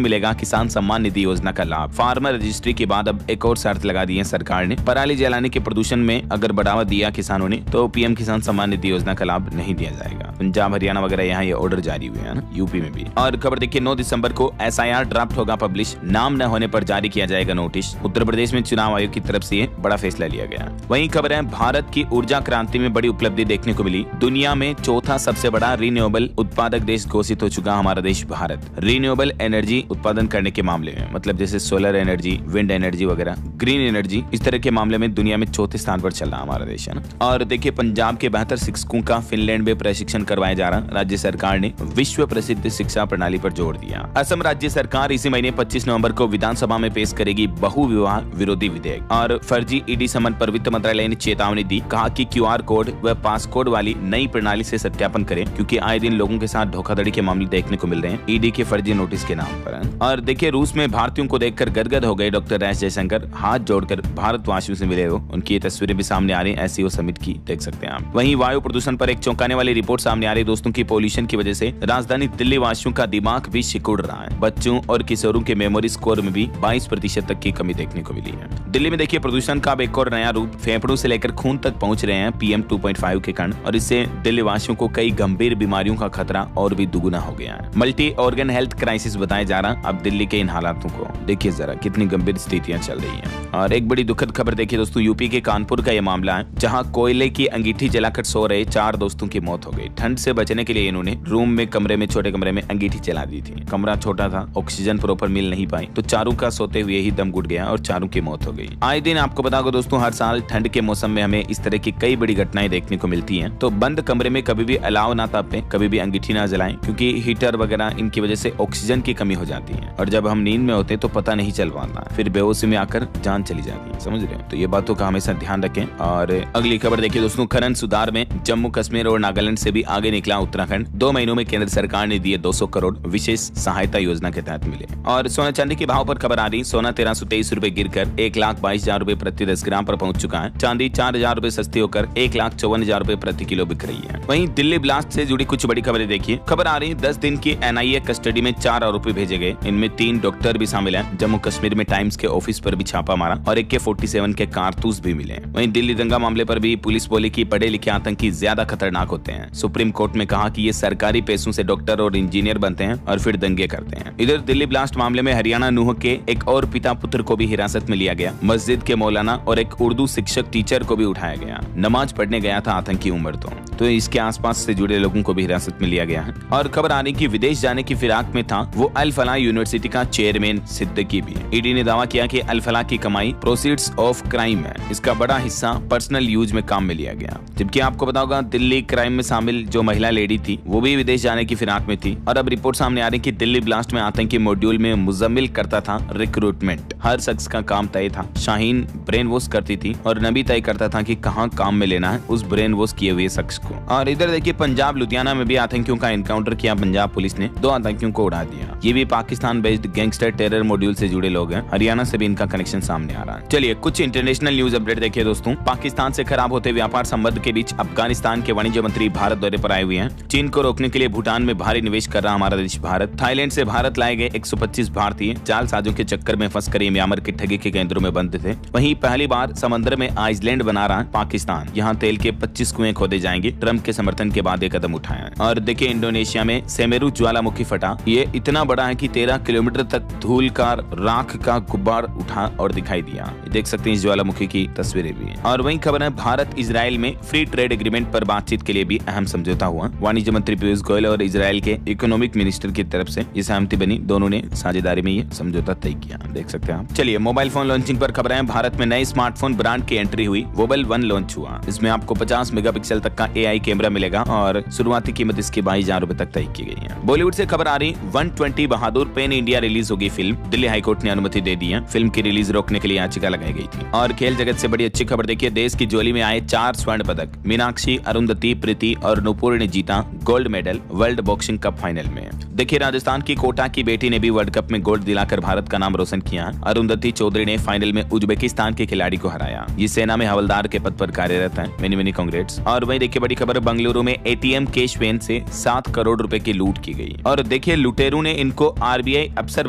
मिलेगा किसान सम्मान निधि योजना का लाभ। फार्मर रजिस्ट्री के बाद अब एक और शर्त लगा दी है सरकार ने। पराली जलाने के प्रदूषण में अगर बढ़ावा दिया किसानों ने तो PM किसान सम्मान निधि योजना का लाभ नहीं दिया जाएगा। पंजाब, हरियाणा वगैरह यहाँ ये ऑर्डर जारी हुए हैं ना, यूपी में भी। और खबर देखिए, 9 दिसंबर को SIR ड्राफ्ट होगा पब्लिश। नाम न होने पर जारी किया जाएगा नोटिस। उत्तर प्रदेश में चुनाव आयोग की तरफ से ये बड़ा फैसला लिया गया। वहीं खबर है, भारत की ऊर्जा क्रांति में बड़ी उपलब्धि देखने को मिली। दुनिया में चौथा सबसे बड़ा रिन्यूएबल उत्पादक देश घोषित हो चुका हमारा देश भारत। रिन्यूएबल एनर्जी उत्पादन करने के मामले में, मतलब जैसे सोलर एनर्जी, विंड एनर्जी वगैरह, ग्रीन एनर्जी, इस तरह के मामले में दुनिया में 4थे स्थान पर चल रहा हमारा देश है ना। और देखिए, पंजाब के बेहतर शिक्षकों का फिनलैंड में प्रशिक्षण करवाया जा रहा। राज्य सरकार ने विश्व प्रसिद्ध शिक्षा प्रणाली पर जोर दिया। असम राज्य सरकार इसी महीने 25 नवंबर को विधानसभा में पेश करेगी बहुविवाह विरोधी विधेयक। और फर्जी ईडी समन पर वित्त मंत्रालय ने चेतावनी दी। कहा कि QR कोड व पासकोड वाली नई प्रणाली से सत्यापन करें, क्योंकि आए दिन लोगों के साथ धोखाधड़ी के मामले देखने को मिल रहे हैं ईडी के फर्जी नोटिस के नाम पर। और देखिए, रूस में भारतीयों को देखकर गदगद हो गए डॉक्टर एस जयशंकर। हाथ जोड़कर भारतवासियों से मिले हो। उनकी ये तस्वीरें भी सामने आ रही है SCO समिट की, देख सकते हैं आप। वहीं वायु प्रदूषण पर एक चौंकाने वाली रिपोर्ट सामने आ रही है दोस्तों की। पोल्यूशन की वजह से राजधानी दिल्ली वासियों का दिमाग भी सिकुड़ रहा है। बच्चों और किशोरों के मेमोरी स्कोर में भी 22% तक की कमी देखने को मिली है। दिल्ली में देखिए, प्रदूषण का अब एक और नया रूप, फेफड़ों से लेकर खून तक पहुंच रहे हैं PM 2.5 के कण। और इससे दिल्ली वासियों को कई गंभीर बीमारियों का खतरा और भी दुगुना हो गया है। मल्टी ऑर्गन हेल्थ क्राइसिस बताया जा रहा अब दिल्ली के इन हालातों को। देखिए जरा कितनी गंभीर स्थितियां चल रही हैं। और एक बड़ी दुखद खबर देखिए दोस्तों, यूपी के कानपुर का यह मामला है, जहां कोयले की अंगीठी जलाकर सो रहे 4 दोस्तों की मौत हो गई। ठंड से बचने के लिए इन्होंने रूम में छोटे कमरे में अंगीठी जला दी थी। कमरा छोटा था, ऑक्सीजन प्रॉपर मिल नहीं पाई, तो चारों का सोते हुए ही दम घुट गया और चारों की मौत हो गई। आए दिन आपको बता दो दोस्तों, हर साल ठंड के मौसम में हमें इस तरह की कई बड़ी घटनाएं देखने को मिलती हैं। तो बंद कमरे में कभी भी अलाव ना तापें, कभी भी अंगीठी ना जलाएं, क्योंकि हीटर वगैरह इनकी वजह से ऑक्सीजन की कमी हो जाती है। और जब हम नींद में होते तो पता नहीं चल पाता, फिर बेहोशी में आकर जान चली जाती है। समझ रहे हैं? तो ये बातों का हमेशा ध्यान रखें। और अगली खबर देखिए दोस्तों, खनन सुधार में जम्मू कश्मीर और नागालैंड से भी आगे निकला उत्तराखंड। 2 महीनों में केंद्र सरकार ने दिए 200 करोड़ विशेष सहायता योजना के तहत मिले। और सोना चांदी के भाव पर खबर आ रही, सोना 1323 रुपए गिरकर 1,22,000 रुपए प्रति 10 ग्राम पर पहुंच चुका है। चांदी 4,000 रुपए सस्ती होकर 1,54,000 रुपए प्रति किलो बिक रही है। वहीं दिल्ली ब्लास्ट से जुड़ी कुछ बड़ी खबरें देखिए। खबर आ रही, 10 दिन की NIA कस्टडी में 4 आरोपी भेजे गए। इनमें 3 डॉक्टर भी शामिल हैं। जम्मू कश्मीर में टाइम्स के ऑफिस पर भी छापा मारा और AK-47 के कारतूस भी मिले। वहीं दिल्ली दंगा मामले पर भी पुलिस बोली कि पढ़े लिखे आतंकी ज्यादा खतरनाक होते हैं। सुप्रीम कोर्ट में कहा कि ये सरकारी पैसों से डॉक्टर और इंजीनियर बनते हैं और फिर दंगे करते हैं। इधर दिल्ली ब्लास्ट मामले में हरियाणा नूह के एक और पिता पुत्र को भी हिरासत में लिया गया। मस्जिद के मौलाना और एक उर्दू शिक्षक टीचर को भी उठाया गया। नमाज पढ़ने गया था आतंकी उम्र तो इसके आसपास से जुड़े लोगों को भी हिरासत में लिया गया है। और खबर आने की विदेश जाने की फिराक में था वो अल फलाह यूनिवर्सिटी का चेयरमैन सिद्दीकी भी। ईडी ने दावा किया कि अल फलाह की कमाई प्रोसीड्स ऑफ क्राइम है। इसका बड़ा हिस्सा पर्सनल यूज में काम में लिया गया। जबकि आपको बताओगा, दिल्ली क्राइम में शामिल जो महिला लेडी थी वो भी विदेश जाने की फिराक में थी। और अब रिपोर्ट सामने आ रही कि दिल्ली ब्लास्ट में आतंकी मॉड्यूल में मुजम्मिल करता था रिक्रूटमेंट। हर शख्स का काम तय था। शाहीन ब्रेन वॉश करती थी और नबी तय करता था कि कहां काम में लेना है उस ब्रेन वॉश किए हुए शख्स को। और इधर देखिए, पंजाब लुधियाना में भी आतंकियों का एनकाउंटर किया पंजाब पुलिस ने। 2 आतंकियों को उड़ा दिया। ये भी Pakistan based gangster terror error module से जुड़े लोग हैं। हरियाणा से भी इनका कनेक्शन सामने आ रहा है। चलिए कुछ इंटरनेशनल न्यूज अपडेट देखिए दोस्तों। पाकिस्तान से खराब होते व्यापार संबंध के बीच अफगानिस्तान के वाणिज्य मंत्री भारत दौरे पर आए हुए हैं। चीन को रोकने के लिए भूटान में भारी निवेश कर रहा हमारा देश भारत। थाईलैंड से भारत लाए गए 125 भारतीय जालसाजों के चक्कर में फंसकर म्यांमार के ठगी के केंद्रों में बंद थे। वहीं पहली बार समंदर में आइसलैंड बना रहा पाकिस्तान। यहाँ तेल के 25 कुएं खोदे जाएंगे। ट्रंप के समर्थन के बाद ये कदम उठाया। और देखिए इंडोनेशिया में सेमेरू ज्वालामुखी फटा। ये इतना बड़ा है कि 13 किलोमीटर तक धूल का राख का गुब्बार उठा और दिखाई दिया। देख सकते हैं इस ज्वालामुखी की तस्वीरें भी। और वहीं खबर है भारत इजराइल में फ्री ट्रेड एग्रीमेंट पर बातचीत के लिए भी अहम समझौता हुआ। वाणिज्य मंत्री पीयूष गोयल और इजराइल के इकोनॉमिक मिनिस्टर की तरफ से ये सहमति बनी। दोनों ने साझेदारी में ये समझौता तय किया। देख सकते हैं आप। चलिए मोबाइल फोन लॉन्चिंग पर खबर है। भारत में नए स्मार्टफोन ब्रांड की एंट्री हुई। वोबल 1 लॉन्च हुआ। इसमें आपको 50 मेगापिक्सल तक का AI कैमरा मिलेगा और शुरुआती कीमत इसकी 22,000 रुपए तक तय की गई है। बॉलीवुड से खबर आ रही 120 बहादुर पेन इंडिया रिलीज होगी फिल्म। दिल्ली हाईकोर्ट ने अनुमति दे दी है। फिल्म की रिलीज रोकने के लिए याचिका लगाई गई थी। और खेल जगत से बड़ी अच्छी खबर देखिए। देश की झोली में आए 4 स्वर्ण पदक। मीनाक्षी, अरुंधति, प्रीति और नुपुर ने जीता gold medal world boxing cup final में। देखिए राजस्थान की कोटा की बेटी ने भी वर्ल्ड कप में गोल्ड दिलाकर भारत का नाम रोशन किया। अरुंधति चौधरी ने फाइनल में उज्बेकिस्तान के खिलाड़ी को हराया। ये सेना में हवलदार के पद पर कार्यरत है। Many congrats. और वहीं देखिए बड़ी खबर, बेंगलुरु में ATM कैश वैन से 7 करोड़ रुपए की लूट की गई। और देखिए लुटेरू ने इनको RBI अफसर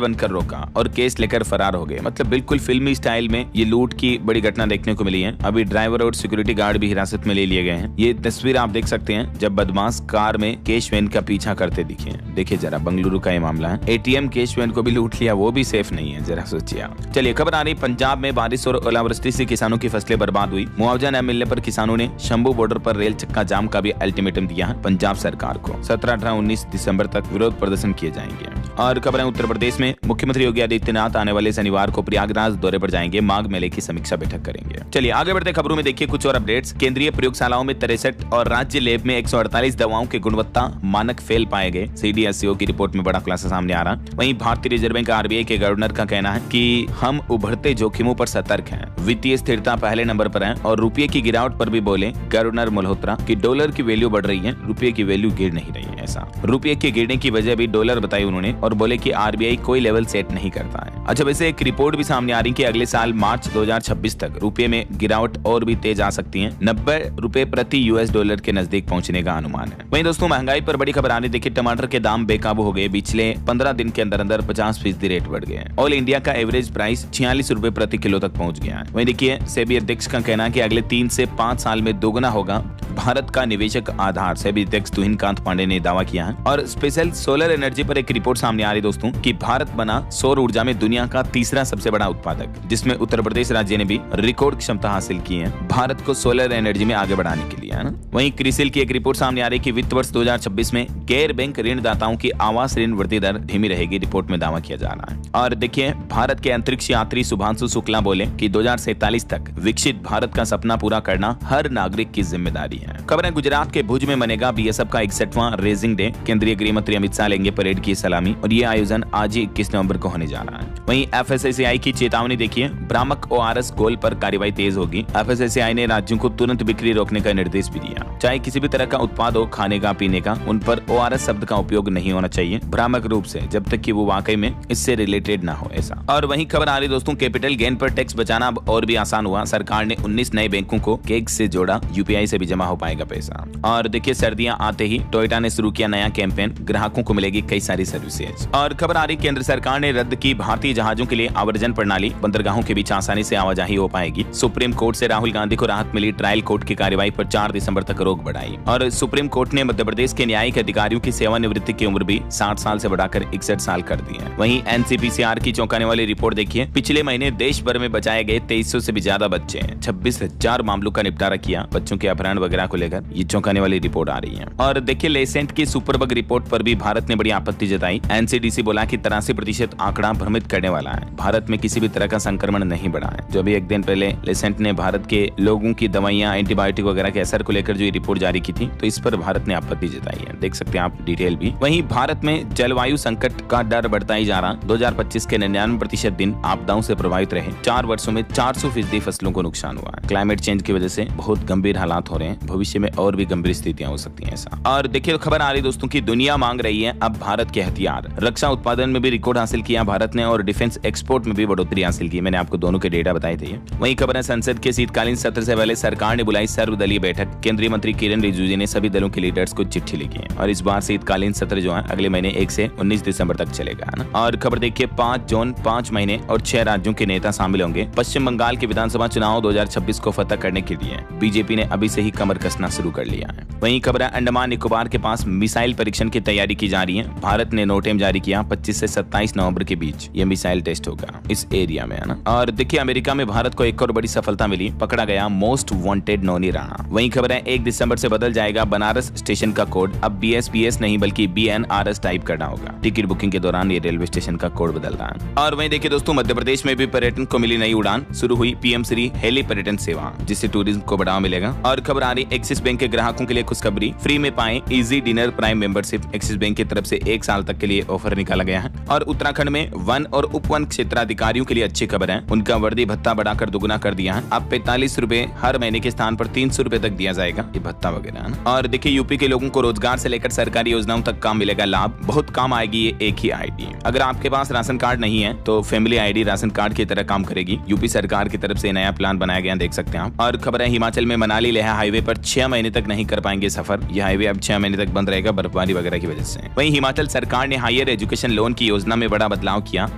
बनकर रोका और केस लेकर फरार हो गए। मतलब बिल्कुल फिल्मी स्टाइल में ये लूट की बड़ी घटना देखने को मिली है। अभी ड्राइवर और सिक्योरिटी गार्ड भी हिरासत में ले लिए गए हैं। ये तस्वीर आप देख सकते हैं जब बदमाश कार में कैश वैन का पीछा करते दिखे। देखिए जरा बेंगलुरु का ये मामला है। ATM कैश वैन को भी लूट लिया, वो भी सेफ नहीं है, जरा सोचिए आप। चलिए खबर आ रही पंजाब में बारिश और ओलावृष्टि से किसानों की फसलें बर्बाद हुई। मुआवजा न मिलने पर किसानों ने शंभू बॉर्डर पर रेल चक्का जाम का भी अल्टीमेटम दिया है पंजाब सरकार को। 17, 18, 19 दिसंबर तक विरोध प्रदर्शन किए जाएंगे। और खबर है उत्तर प्रदेश में मुख्यमंत्री योगी आदित्यनाथ आने वाले शनिवार को प्रयागराज दौरे पर जाएंगे। माघ मेले की समीक्षा बैठक करेंगे। चलिए आगे बढ़ते खबरों में देखिए कुछ और अपडेट्स। केंद्रीय प्रयोगशालाओं में 63 और राज्य लैब में 148 दवाओं के गुणवत्ता मानक फेल पाए गए। CDSCO की रिपोर्ट में बड़ा खुलासा सामने आ रहा। वहीं भारतीय रिजर्व बैंक RBI के गवर्नर का कहना है कि हम उभरते जोखिमों पर सतर्क हैं। वित्तीय स्थिरता पहले नंबर पर है। और रुपये की गिरावट पर भी बोले गवर्नर मल्होत्रा कि डॉलर की वैल्यू बढ़ रही है, रुपये की वैल्यू गिर नहीं रही है। ऐसा रुपये के गिरने की वजह भी डॉलर बताई उन्होंने और बोले कि RBI कोई लेवल सेट नहीं करता है। अच्छा वैसे एक रिपोर्ट भी सामने आ रही कि अगले साल मार्च 2026 तक रुपये में गिरावट और भी तेज आ सकती है। 90 रुपए प्रति US डॉलर के नजदीक पहुंचने का अनुमान है। वहीं दोस्तों महंगाई पर बड़ी खबर आ रही। देखिए टमाटर के दाम बेकाबू हो गए। पिछले 15 दिन के अंदर 50% रेट बढ़ गए। ऑल इंडिया का एवरेज प्राइस 46 रुपए प्रति किलो तक पहुंच गया है। वहीं देखिए सेबी अध्यक्ष का कहना है कि अगले 3 से 5 साल में दोगुना होगा भारत का निवेशक आधार। सेबी अध्यक्ष तुहिन कांत पांडे ने दावा किया है। और स्पेशल सोलर एनर्जी पर एक रिपोर्ट सामने आ रही दोस्तों कि भारत बना सौर ऊर्जा में दुनिया का तीसरा सबसे बड़ा उत्पादक, जिसमें उत्तर प्रदेश राज्य ने भी रिकॉर्ड क्षमता हासिल की है भारत को सोलर एनर्जी में आगे बढ़ाने के लिए, है ना। वहीं क्रिसिल की एक रिपोर्ट सामने आ रही कि वित्त वर्ष 2026 में गैर बैंक ऋणदाताओं की आवास ऋण वृद्धि दर धीमी रहेगी। रिपोर्ट में दावा किया जा रहा है। और देखिए भारत के अंतरिक्ष यात्री शुभांशु शुक्ला बोले कि 2047 तक विकसित भारत का सपना पूरा करना हर नागरिक की जिम्मेदारी है। खबर है गुजरात के भुज में मनेगा BSF का 61वां रेजिंग डे। केंद्रीय गृह मंत्री अमित शाह लेंगे परेड की सलामी और ये आयोजन आज ही 21 नवंबर को होने जा रहा है। वहीं FSSAI की चेतावनी देखिए, भ्रामक ORS गोल पर कार्रवाई तेज होगी। FSSAI ने राज्यों को तुरंत बिक्री रोकने का निर्देश भी दिया। चाहे किसी भी तरह का उत्पाद हो, खाने का पीने का, उन पर ORS शब्द का उपयोग नहीं होना चाहिए भ्रामक रूप से, जब तक कि वो वाकई में इससे रिलेटेड ना हो ऐसा। और वहीं खबर आ रही दोस्तों कैपिटल गेन पर टैक्स बचाना अब और भी आसान हुआ। सरकार ने 19 नए बैंकों को केग से जोड़ा। UPI से भी जमा हो पाएगा पैसा। और देखिए सर्दियां आते ही टोयोटा ने शुरू किया नया कैंपेन, ग्राहकों को मिलेगी कई सारी सर्विसेज। और खबर आ रही केंद्र सरकार ने रद्द की भारतीय जहाजों के लिए आवर्जन प्रणाली। बंदरगाहों के बीच आसानी से आवाजाही हो पाएगी। सुप्रीम कोर्ट से राहुल गांधी को राहत मिली। ट्रायल कोर्ट की कार्रवाई पर 4 दिसंबर तक रोक बढ़ाई। और सुप्रीम कोर्ट ने मध्य प्रदेश के न्यायिक अधिकारियों की सेवानिवृत्ति की उम्र भी 60 साल से बढ़ाकर 61 साल कर दी है। वहीं NCPCR की चौंकाने वाली रिपोर्ट देखिए, पिछले महीने देश भर में बचाए गए 2300 से भी ज्यादा बच्चे हैं। 26,000 मामलों का निपटारा किया बच्चों के अपहरण वगैरह को लेकर। ये चौंकाने वाली रिपोर्ट आ रही है। और देखिए लेसेंट की सुपरबग रिपोर्ट पर भी भारत ने बड़ी आपत्ति जताई। NCDC बोला कि 83% आंकड़ा भ्रमित करने वाला है। भारत में किसी भी तरह का संक्रमण नहीं बढ़ा है। जो अभी एक दिन पहले लेसेंट ने भारत के लोगों की दवाइयां, एंटीबायोटिक वगैरह के असर को लेकर जो रिपोर्ट जारी की थी, तो इस पर भारत ने आपत्ति जताई है। देख सकते हैं आप डिटेल भी। वहीं भारत में जलवायु संकट का डर बढ़ता ही जा रहा। 2025 के 99% दिन आपदाओं से प्रभावित रहे। 4 वर्षों में 400% फसलों को नुकसान हुआ है। क्लाइमेट चेंज की वजह से बहुत गंभीर हालात हो रहे हैं। भविष्य में और भी गंभीर स्थितियां हो सकती हैं ऐसा। और देखिए खबर आ रही दोस्तों की दुनिया मांग रही है अब भारत के हथियार। रक्षा उत्पादन में भी रिकॉर्ड हासिल किया किया भारत ने और डिफेंस एक्सपोर्ट में भी बढ़ोतरी हासिल की। मैंने आपको दोनों के डेटा बताए थे। वहीं खबर है संसद के शीतकालीन सत्र से पहले सरकार ने बुलाई सर्वदलीय बैठक। केंद्रीय मंत्री किरण रिजिजू ने सभी दलों के लीडर्स को चिट्ठी लिखी है और इस बार शीतकालीन सत्र जो है अगले महीने 1 से 19 दिसंबर तक चलेगा ना। और खबर देखिए 5 जून 5 महीने और 6 राज्यों के नेता शामिल होंगे पश्चिम बंगाल के विधानसभा चुनाव 2026 को फतह करने के लिए। बीजेपी ने अभी से ही कमर कसना शुरू कर लिया है। वहीं खबर है अंडमान निकोबार के पास मिसाइल परीक्षण की तैयारी की जा रही है। भारत ने नोटेम जारी किया 25 से 27 नवंबर के बीच ये मिसाइल टेस्ट होगा इस एरिया में, है ना। और देखिए अमेरिका में भारत को एक और बड़ी सफलता मिली, पकड़ा गया मोस्ट वांटेड नौनी राणा। वहीं खबर है 1 दिसंबर से बदल जाएगा बनारस स्टेशन का कोड। अब BSPS नहीं बल्कि BNRS टाइप करना होगा। टिकट बुकिंग के दौरान ये रेलवे स्टेशन का कोड बदल रहा है। और वहीं देखिए दोस्तों मध्य प्रदेश में भी पर्यटन को मिली नई उड़ान। शुरू हुई PM श्री हेली पर्यटन सेवा, जिससे टूरिज्म को बढ़ावा मिलेगा। और खबर आ रही एक्सिस बैंक के ग्राहकों के लिए खुशखबरी, फ्री में पाएं easy dinner prime membership. Axis bank की तरफ से 1 साल तक के लिए ऑफर निकाला गया है। और उत्तराखंड में वन और उपवन क्षेत्राधिकारियों के लिए अच्छी खबर है, उनका वर्दी भत्ता बढ़ाकर दुगुना कर दिया है। अब 45 रुपए हर महीने के स्थान पर 300 रुपए तक दिया जाएगा ये भत्ता वगैरह, है ना। और देखिए यूपी के लोगों को रोजगार से लेकर सरकारी योजनाओं तक काम मिलेगा लाभ। बहुत काम आएगी ये एक ही ID। अगर आपके पास राशन कार्ड नहीं है तो फैमिली ID राशन कार्ड की तरह काम करेगी। यूपी सरकार की तरफ से नया प्लान बनाया गया, देख सकते हैं आप। और खबर है हिमाचल में मनाली लेह हाईवे पर 6 महीने तक नहीं कर पाएंगे सफर। यह हाईवे अब 6 महीने तक बंद रहेगा बर्फबारी वगैरह की वजह से। वहीं हिमाचल सरकार ने हायर एजुकेशन लोन की योजना में बड़ा बदलाव किया।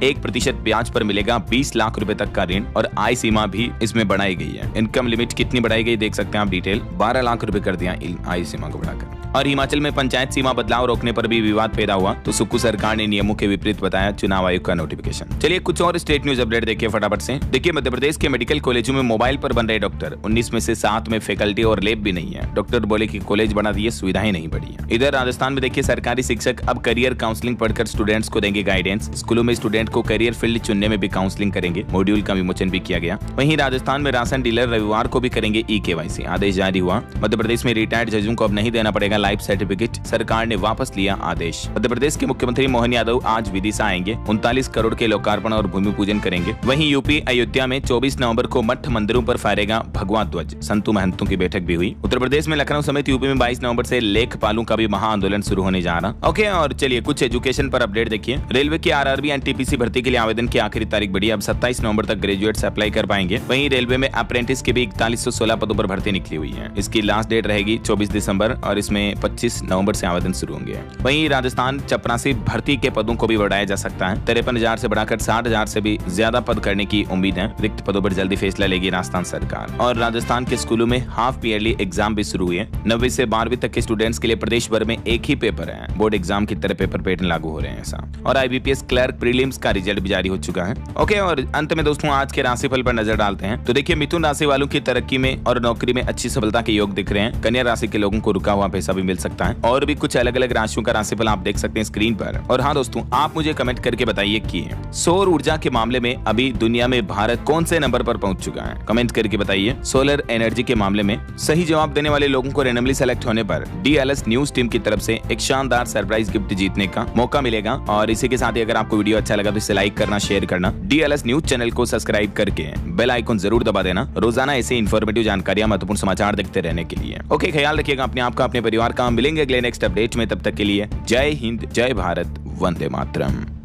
1% ब्याज पर मिलेगा 20 लाख रुपए तक का ऋण और आय सीमा भी इसमें बढ़ाई गई है। इनकम लिमिट कितनी बढ़ाई गई देख सकते हैं आप डिटेल, 12 लाख रुपए कर दिया आय सीमा को बढ़ाकर। और हिमाचल में पंचायत सीमा बदलाव रोकने पर भी विवाद पैदा हुआ तो सुक्खू सरकार ने नियमों के विपरीत बताया चुनाव आयोग का नोटिफिकेशन। चलिए कुछ और स्टेट न्यूज अपडेट देखिए फटाफट से। देखिए मध्य प्रदेश के मेडिकल कॉलेजों में मोबाइल पर बन रहे डॉक्टर। 19 में से 7 में फैकल्टी और लैब भी नहीं है। डॉक्टर बोले कि कॉलेज बढ़ा दिए, सुविधाएं नहीं बढ़ी है। इधर राजस्थान में देखिए सरकारी शिक्षक अब करियर काउंसलिंग पढ़कर स्टूडेंट्स को देंगे गाइडेंस। स्कूलों में स्टूडेंट को करियर फील्ड चुनने में भी काउंसलिंग करेंगे। मॉड्यूल का विमोचन भी किया गया। वहीं राजस्थान में राशन डीलर रविवार को भी करेंगे EKYC। आदेश जारी हुआ। मध्य प्रदेश में रिटायर्ड जजों को अब नहीं देना पड़ेगा लाइफ सर्टिफिकेट, सरकार ने वापस लिया आदेश। मध्य प्रदेश के मुख्यमंत्री मोहन यादव आज विदिशा आएंगे। 39 करोड़ के लोकार्पण और भूमि पूजन करेंगे। वहीं यूपी अयोध्या में 24 नवंबर को मठ मंदिरों पर फहरेगा भगवा ध्वज। संतों महंतों की बैठक भी हुई। उत्तर प्रदेश में लखनऊ समेत यूपी में 22 नवंबर से लेखपालों का भी महा आंदोलन शुरू होने जा रहा। ओके, और चलिए कुछ एजुकेशन पर अपडेट देखिए। रेलवे की RRB NTPC भर्ती के लिए आवेदन की आखिरी तारीख बढ़ी। अब 27 नवंबर तक ग्रेजुएट्स अप्लाई कर पाएंगे। वहीं रेलवे में अप्रेंटिस के भी 4116 पदों पर भर्ती निकली हुई है। इसकी लास्ट डेट रहेगी 24 दिसंबर और इसमें 25 नवंबर से आवेदन शुरू होंगे। वहीं राजस्थान चपरासी भर्ती के पदों को भी बढ़ाया जा सकता है। 53,000 से बढ़ाकर 60,000 से भी ज्यादा पद करने की उम्मीद है। रिक्त पदों पर जल्दी फैसला लेगी राजस्थान सरकार। और राजस्थान के स्कूलों में हाफ ईयरली एग्जाम भी शुरू हुए। 9वीं से 12वीं तक के स्टूडेंट्स के लिए प्रदेश भर में एक ही पेपर है। बोर्ड एग्जाम की तरह पेपर पैटर्न लागू हो रहे हैं ऐसा। और IBPS क्लर्क प्रीलिम्स का रिजल्ट भी जारी हो चुका है। ओके, और अंत में दोस्तों आज के राशिफल पर नजर डालते हैं। तो देखिए मिथुन राशि वालों की तरक्की में और नौकरी में अच्छी सफलता के योग दिख रहे हैं। कन्या राशि के लोगों को रुका हुआ पैसा भी मिल सकता है। और भी कुछ अलग अलग राशियों का राशिफल आप देख सकते हैं स्क्रीन पर। और हाँ दोस्तों, आप मुझे कमेंट करके बताइए कि सौर ऊर्जा के मामले में अभी दुनिया में भारत कौन से नंबर पर पहुंच चुका है। कमेंट करके बताइए। सोलर एनर्जी के मामले में सही जवाब देने वाले लोगों को रैंडमली सेलेक्ट होने पर DLS न्यूज टीम की तरफ से एक शानदार सरप्राइज गिफ्ट जीतने का मौका मिलेगा। और इसी के साथ ही अगर आपको वीडियो अच्छा लगा तो इसे लाइक करना, शेयर करना, DLS न्यूज चैनल को सब्सक्राइब करके बेल आइकन जरूर दबा देना रोजाना ऐसे इन्फॉर्मेटिव जानकारियां, महत्वपूर्ण समाचार देखते रहने के लिए। ओके, ख्याल रखिएगा अपने आप का, अपने परिवार का। मिलेंगे अगले नेक्स्ट अपडेट में, तब तक के लिए जय हिंद, जय भारत, वंदे मातरम।